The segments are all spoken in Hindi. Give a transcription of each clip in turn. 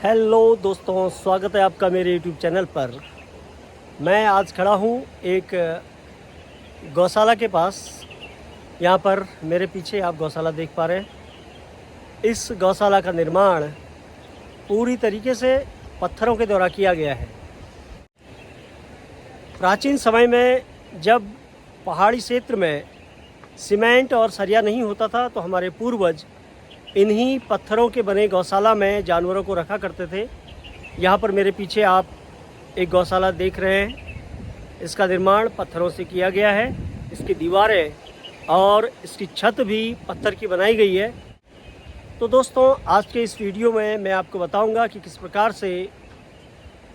हेलो दोस्तों, स्वागत है आपका मेरे यूट्यूब चैनल पर। मैं आज खड़ा हूँ एक गौशाला के पास। यहाँ पर मेरे पीछे आप गौशाला देख पा रहे हैं। इस गौशाला का निर्माण पूरी तरीके से पत्थरों के द्वारा किया गया है। प्राचीन समय में जब पहाड़ी क्षेत्र में सीमेंट और सरिया नहीं होता था तो हमारे पूर्वज इन्हीं पत्थरों के बने गौशाला में जानवरों को रखा करते थे। यहाँ पर मेरे पीछे आप एक गौशाला देख रहे हैं। इसका निर्माण पत्थरों से किया गया है। इसकी दीवारें और इसकी छत भी पत्थर की बनाई गई है। तो दोस्तों, आज के इस वीडियो में मैं आपको बताऊंगा कि किस प्रकार से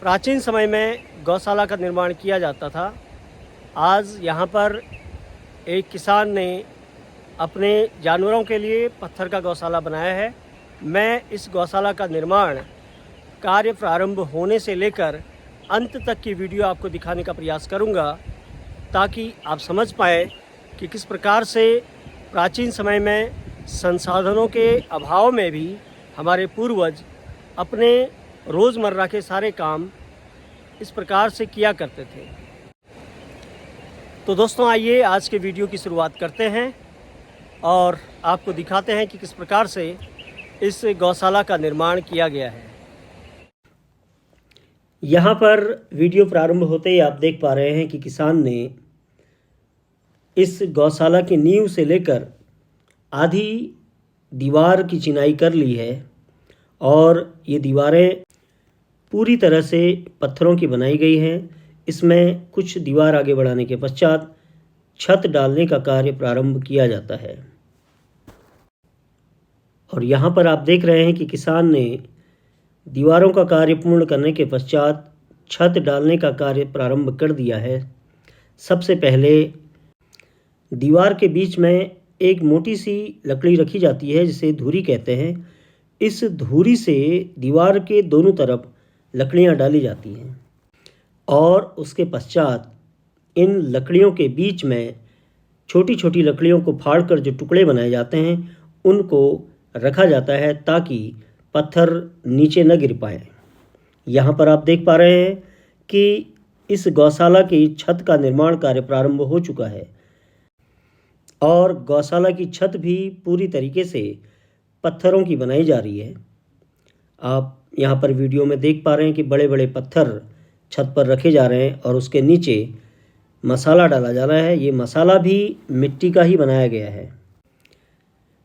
प्राचीन समय में गौशाला का निर्माण किया जाता था। आज यहाँ पर एक किसान ने अपने जानवरों के लिए पत्थर का गौशाला बनाया है। मैं इस गौशाला का निर्माण कार्य प्रारंभ होने से लेकर अंत तक की वीडियो आपको दिखाने का प्रयास करूंगा, ताकि आप समझ पाएँ कि किस प्रकार से प्राचीन समय में संसाधनों के अभाव में भी हमारे पूर्वज अपने रोज़मर्रा के सारे काम इस प्रकार से किया करते थे। तो दोस्तों, आइए आज के वीडियो की शुरुआत करते हैं और आपको दिखाते हैं कि किस प्रकार से इस गौशाला का निर्माण किया गया है। यहाँ पर वीडियो प्रारंभ होते ही आप देख पा रहे हैं कि किसान ने इस गौशाला की नींव से लेकर आधी दीवार की चिनाई कर ली है और ये दीवारें पूरी तरह से पत्थरों की बनाई गई हैं। इसमें कुछ दीवार आगे बढ़ाने के पश्चात छत डालने का कार्य प्रारंभ किया जाता है। और यहाँ पर आप देख रहे हैं कि किसान ने दीवारों का कार्य पूर्ण करने के पश्चात छत डालने का कार्य प्रारंभ कर दिया है। सबसे पहले दीवार के बीच में एक मोटी सी लकड़ी रखी जाती है जिसे धुरी कहते हैं। इस धुरी से दीवार के दोनों तरफ लकड़ियाँ डाली जाती हैं और उसके पश्चात इन लकड़ियों के बीच में छोटी छोटी लकड़ियों को फाड़कर जो टुकड़े बनाए जाते हैं उनको रखा जाता है ताकि पत्थर नीचे न गिर पाए। यहाँ पर आप देख पा रहे हैं कि इस गौशाला की छत का निर्माण कार्य प्रारंभ हो चुका है और गौशाला की छत भी पूरी तरीके से पत्थरों की बनाई जा रही है। आप यहाँ पर वीडियो में देख पा रहे हैं कि बड़े बड़े पत्थर छत पर रखे जा रहे हैं और उसके नीचे मसाला डाला जा रहा है। ये मसाला भी मिट्टी का ही बनाया गया है।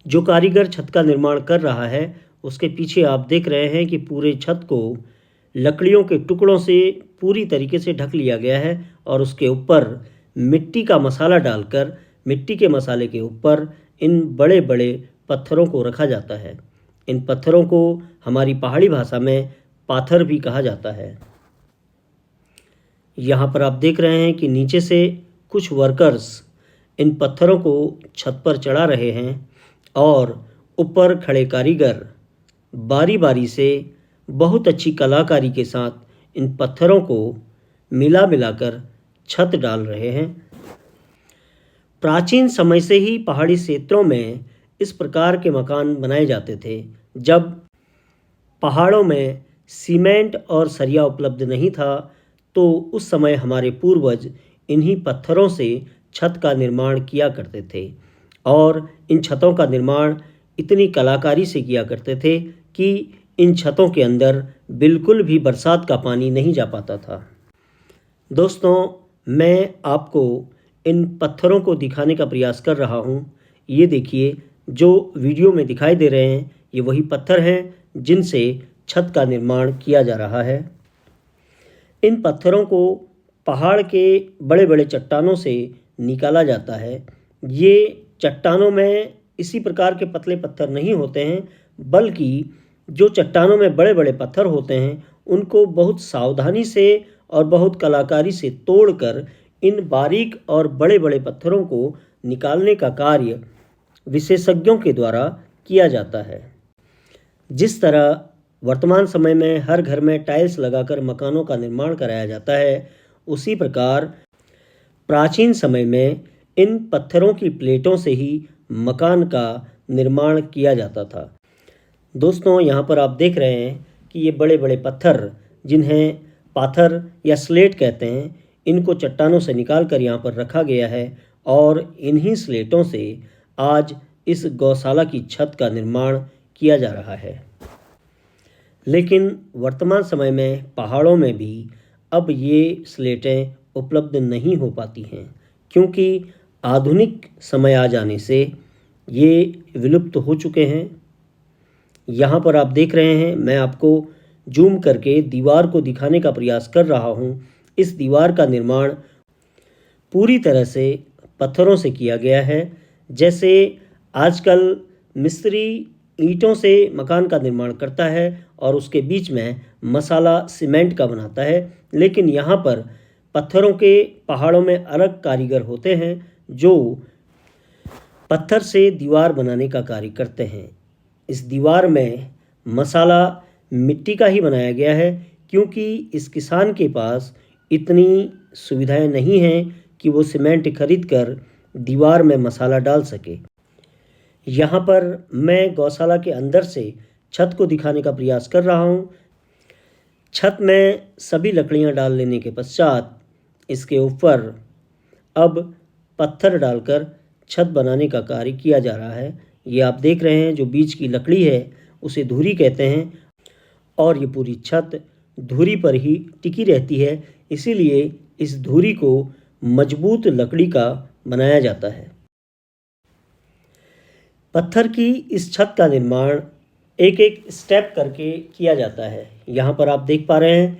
जो कारीगर छत का निर्माण कर रहा है उसके पीछे आप देख रहे हैं कि पूरे छत को लकड़ियों के टुकड़ों से पूरी तरीके से ढक लिया गया है और उसके ऊपर मिट्टी का मसाला डालकर मिट्टी के मसाले के ऊपर इन बड़े बड़े पत्थरों को रखा जाता है। इन पत्थरों को हमारी पहाड़ी भाषा में पाथर भी कहा जाता है। यहाँ पर आप देख रहे हैं कि नीचे से कुछ वर्कर्स इन पत्थरों को छत पर चढ़ा रहे हैं और ऊपर खड़े कारीगर बारी बारी से बहुत अच्छी कलाकारी के साथ इन पत्थरों को मिला मिलाकर छत डाल रहे हैं। प्राचीन समय से ही पहाड़ी क्षेत्रों में इस प्रकार के मकान बनाए जाते थे। जब पहाड़ों में सीमेंट और सरिया उपलब्ध नहीं था तो उस समय हमारे पूर्वज इन्हीं पत्थरों से छत का निर्माण किया करते थे और इन छतों का निर्माण इतनी कलाकारी से किया करते थे कि इन छतों के अंदर बिल्कुल भी बरसात का पानी नहीं जा पाता था। दोस्तों, मैं आपको इन पत्थरों को दिखाने का प्रयास कर रहा हूँ। ये देखिए, जो वीडियो में दिखाई दे रहे हैं ये वही पत्थर हैं जिनसे छत का निर्माण किया जा रहा है। इन पत्थरों को पहाड़ के बड़े बड़े चट्टानों से निकाला जाता है। ये चट्टानों में इसी प्रकार के पतले पत्थर नहीं होते हैं, बल्कि जो चट्टानों में बड़े बड़े पत्थर होते हैं उनको बहुत सावधानी से और बहुत कलाकारी से तोड़कर इन बारीक और बड़े बड़े पत्थरों को निकालने का कार्य विशेषज्ञों के द्वारा किया जाता है। जिस तरह वर्तमान समय में हर घर में टाइल्स लगाकर मकानों का निर्माण कराया जाता है, उसी प्रकार प्राचीन समय में इन पत्थरों की प्लेटों से ही मकान का निर्माण किया जाता था। दोस्तों, यहाँ पर आप देख रहे हैं कि ये बड़े बड़े पत्थर, जिन्हें पाथर या स्लेट कहते हैं, इनको चट्टानों से निकाल कर यहाँ पर रखा गया है और इन्हीं स्लेटों से आज इस गौशाला की छत का निर्माण किया जा रहा है। लेकिन वर्तमान समय में पहाड़ों में भी अब ये स्लेटें उपलब्ध नहीं हो पाती हैं, क्योंकि आधुनिक समय आ जाने से ये विलुप्त हो चुके हैं। यहाँ पर आप देख रहे हैं, मैं आपको जूम करके दीवार को दिखाने का प्रयास कर रहा हूँ। इस दीवार का निर्माण पूरी तरह से पत्थरों से किया गया है। जैसे आजकल मिस्त्री ईंटों से मकान का निर्माण करता है और उसके बीच में मसाला सीमेंट का बनाता है, लेकिन यहाँ पर पत्थरों के पहाड़ों में अलग कारीगर होते हैं जो पत्थर से दीवार बनाने का कार्य करते हैं। इस दीवार में मसाला मिट्टी का ही बनाया गया है, क्योंकि इस किसान के पास इतनी सुविधाएं नहीं हैं कि वो सीमेंट खरीद कर दीवार में मसाला डाल सके। यहाँ पर मैं गौशाला के अंदर से छत को दिखाने का प्रयास कर रहा हूँ। छत में सभी लकड़ियाँ डाल लेने के पश्चात इसके ऊपर अब पत्थर डालकर छत बनाने का कार्य किया जा रहा है। ये आप देख रहे हैं, जो बीच की लकड़ी है उसे धुरी कहते हैं और ये पूरी छत धुरी पर ही टिकी रहती है, इसीलिए इस धुरी को मजबूत लकड़ी का बनाया जाता है। पत्थर की इस छत का निर्माण एक एक स्टेप करके किया जाता है। यहाँ पर आप देख पा रहे हैं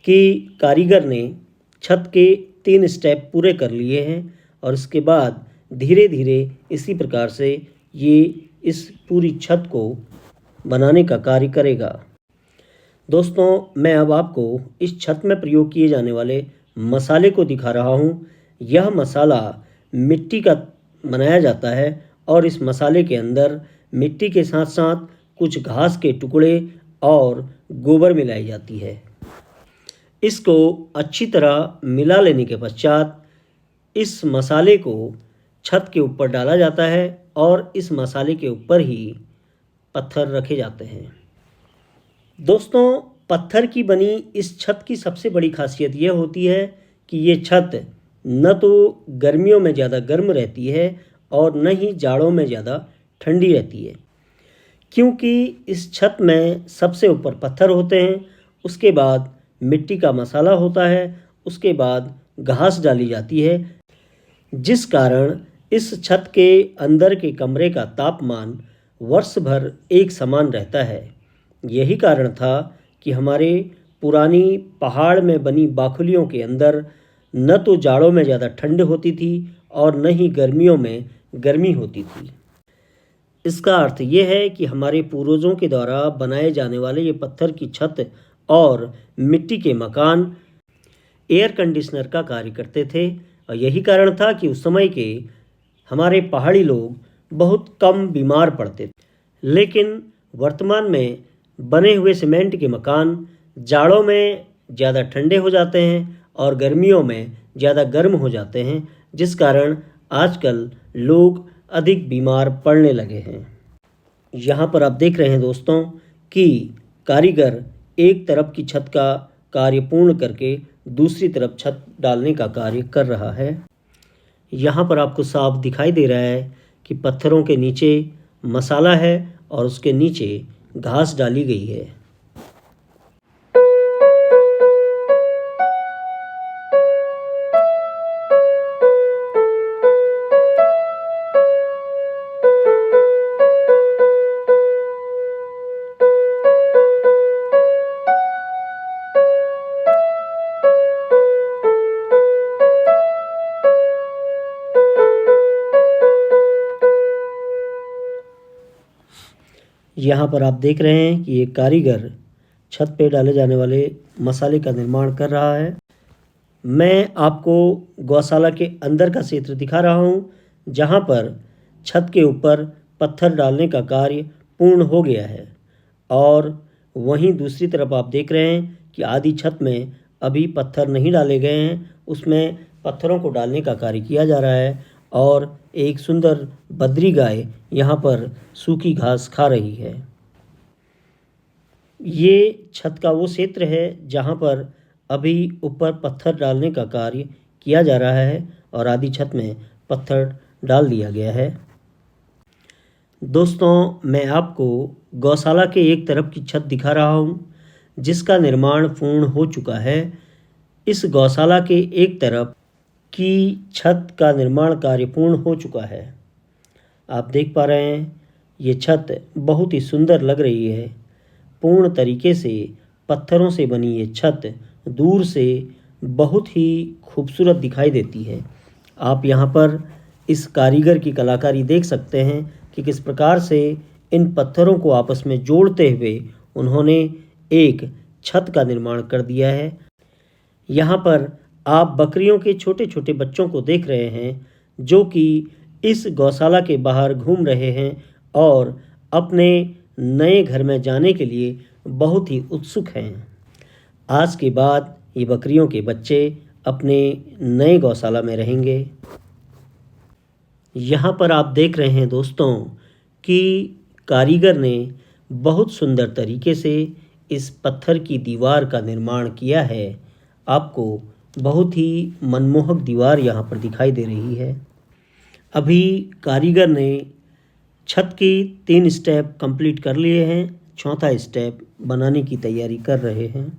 कि कारीगर ने छत के 3 स्टेप पूरे कर लिए हैं और इसके बाद धीरे धीरे इसी प्रकार से ये इस पूरी छत को बनाने का कार्य करेगा। दोस्तों, मैं अब आपको इस छत में प्रयोग किए जाने वाले मसाले को दिखा रहा हूँ। यह मसाला मिट्टी का बनाया जाता है और इस मसाले के अंदर मिट्टी के साथ साथ कुछ घास के टुकड़े और गोबर मिलाई जाती है। इसको अच्छी तरह मिला लेने के पश्चात इस मसाले को छत के ऊपर डाला जाता है और इस मसाले के ऊपर ही पत्थर रखे जाते हैं। दोस्तों, पत्थर की बनी इस छत की सबसे बड़ी खासियत यह होती है कि ये छत न तो गर्मियों में ज़्यादा गर्म रहती है और न ही जाड़ों में ज़्यादा ठंडी रहती है, क्योंकि इस छत में सबसे ऊपर पत्थर होते हैं, उसके बाद मिट्टी का मसाला होता है, उसके बाद घास डाली जाती है, जिस कारण इस छत के अंदर के कमरे का तापमान वर्ष भर एक समान रहता है। यही कारण था कि हमारे पुरानी पहाड़ में बनी बाखुलियों के अंदर न तो जाड़ों में ज़्यादा ठंड होती थी और न ही गर्मियों में गर्मी होती थी। इसका अर्थ ये है कि हमारे पूर्वजों के द्वारा बनाए जाने वाले ये पत्थर की छत और मिट्टी के मकान एयर कंडीशनर का कार्य करते थे और यही कारण था कि उस समय के हमारे पहाड़ी लोग बहुत कम बीमार पड़ते थे। लेकिन वर्तमान में बने हुए सीमेंट के मकान जाड़ों में ज़्यादा ठंडे हो जाते हैं और गर्मियों में ज़्यादा गर्म हो जाते हैं, जिस कारण आजकल लोग अधिक बीमार पड़ने लगे हैं। यहाँ पर आप देख रहे हैं दोस्तों कि कारीगर एक तरफ की छत का कार्य पूर्ण करके दूसरी तरफ छत डालने का कार्य कर रहा है। यहाँ पर आपको साफ दिखाई दे रहा है कि पत्थरों के नीचे मसाला है और उसके नीचे घास डाली गई है। यहाँ पर आप देख रहे हैं कि एक कारीगर छत पे डाले जाने वाले मसाले का निर्माण कर रहा है। मैं आपको गौशाला के अंदर का क्षेत्र दिखा रहा हूँ, जहाँ पर छत के ऊपर पत्थर डालने का कार्य पूर्ण हो गया है और वहीं दूसरी तरफ आप देख रहे हैं कि आधी छत में अभी पत्थर नहीं डाले गए हैं, उसमें पत्थरों को डालने का कार्य किया जा रहा है और एक सुंदर बद्री गाय यहाँ पर सूखी घास खा रही है। ये छत का वो क्षेत्र है जहाँ पर अभी ऊपर पत्थर डालने का कार्य किया जा रहा है और आधी छत में पत्थर डाल दिया गया है। दोस्तों, मैं आपको गौशाला के एक तरफ की छत दिखा रहा हूँ जिसका निर्माण पूर्ण हो चुका है। इस गौशाला के एक तरफ की छत का निर्माण कार्य पूर्ण हो चुका है। आप देख पा रहे हैं ये छत बहुत ही सुंदर लग रही है। पूर्ण तरीके से पत्थरों से बनी ये छत दूर से बहुत ही खूबसूरत दिखाई देती है। आप यहाँ पर इस कारीगर की कलाकारी देख सकते हैं कि किस प्रकार से इन पत्थरों को आपस में जोड़ते हुए उन्होंने एक छत का निर्माण कर दिया है। यहाँ पर आप बकरियों के छोटे छोटे बच्चों को देख रहे हैं जो कि इस गौशाला के बाहर घूम रहे हैं और अपने नए घर में जाने के लिए बहुत ही उत्सुक हैं। आज के बाद ये बकरियों के बच्चे अपने नए गौशाला में रहेंगे। यहाँ पर आप देख रहे हैं दोस्तों कि कारीगर ने बहुत सुंदर तरीके से इस पत्थर की दीवार का निर्माण किया है। आपको बहुत ही मनमोहक दीवार यहाँ पर दिखाई दे रही है। अभी कारीगर ने छत की 3 स्टेप कंप्लीट कर लिए हैं, चौथा स्टेप बनाने की तैयारी कर रहे हैं।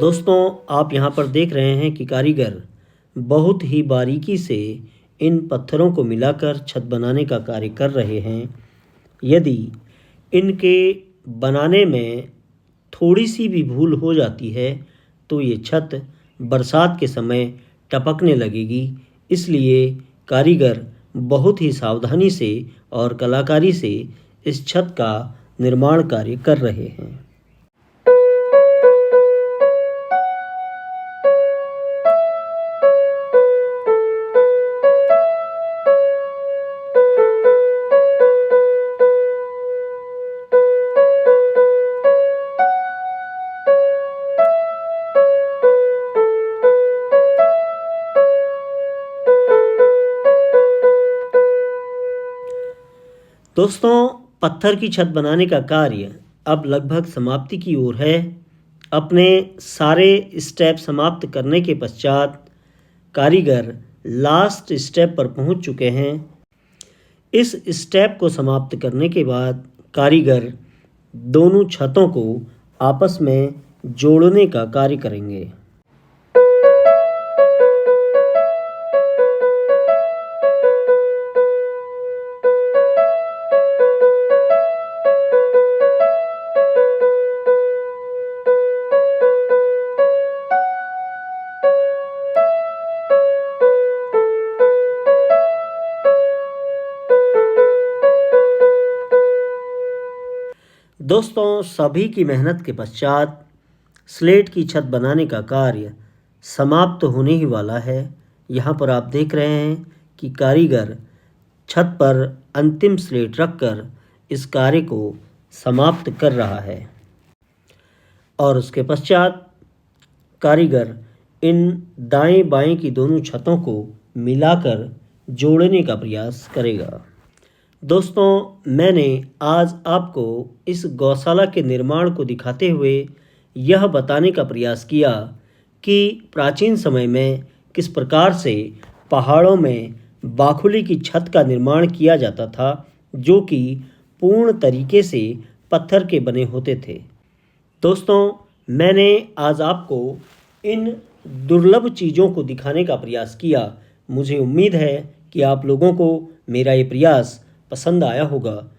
दोस्तों, आप यहाँ पर देख रहे हैं कि कारीगर बहुत ही बारीकी से इन पत्थरों को मिलाकर छत बनाने का कार्य कर रहे हैं। यदि इनके बनाने में थोड़ी सी भी भूल हो जाती है तो ये छत बरसात के समय टपकने लगेगी। इसलिए कारीगर बहुत ही सावधानी से और कलाकारी से इस छत का निर्माण कार्य कर रहे हैं। दोस्तों, पत्थर की छत बनाने का कार्य अब लगभग समाप्ति की ओर है। अपने सारे स्टेप समाप्त करने के पश्चात कारीगर लास्ट स्टेप पर पहुंच चुके हैं। इस स्टेप को समाप्त करने के बाद कारीगर दोनों छतों को आपस में जोड़ने का कार्य करेंगे। दोस्तों, सभी की मेहनत के पश्चात स्लेट की छत बनाने का कार्य समाप्त होने ही वाला है। यहाँ पर आप देख रहे हैं कि कारीगर छत पर अंतिम स्लेट रखकर इस कार्य को समाप्त कर रहा है और उसके पश्चात कारीगर इन दाएं बाएं की दोनों छतों को मिलाकर जोड़ने का प्रयास करेगा। दोस्तों, मैंने आज आपको इस गौशाला के निर्माण को दिखाते हुए यह बताने का प्रयास किया कि प्राचीन समय में किस प्रकार से पहाड़ों में बाखुली की छत का निर्माण किया जाता था, जो कि पूर्ण तरीके से पत्थर के बने होते थे। दोस्तों, मैंने आज आपको इन दुर्लभ चीज़ों को दिखाने का प्रयास किया। मुझे उम्मीद है कि आप लोगों को मेरा ये प्रयास पसंद आया होगा।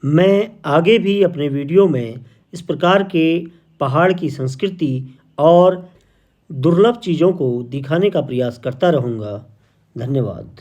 मैं आगे भी अपने वीडियो में इस प्रकार के पहाड़ की संस्कृति और दुर्लभ चीज़ों को दिखाने का प्रयास करता रहूँगा। धन्यवाद।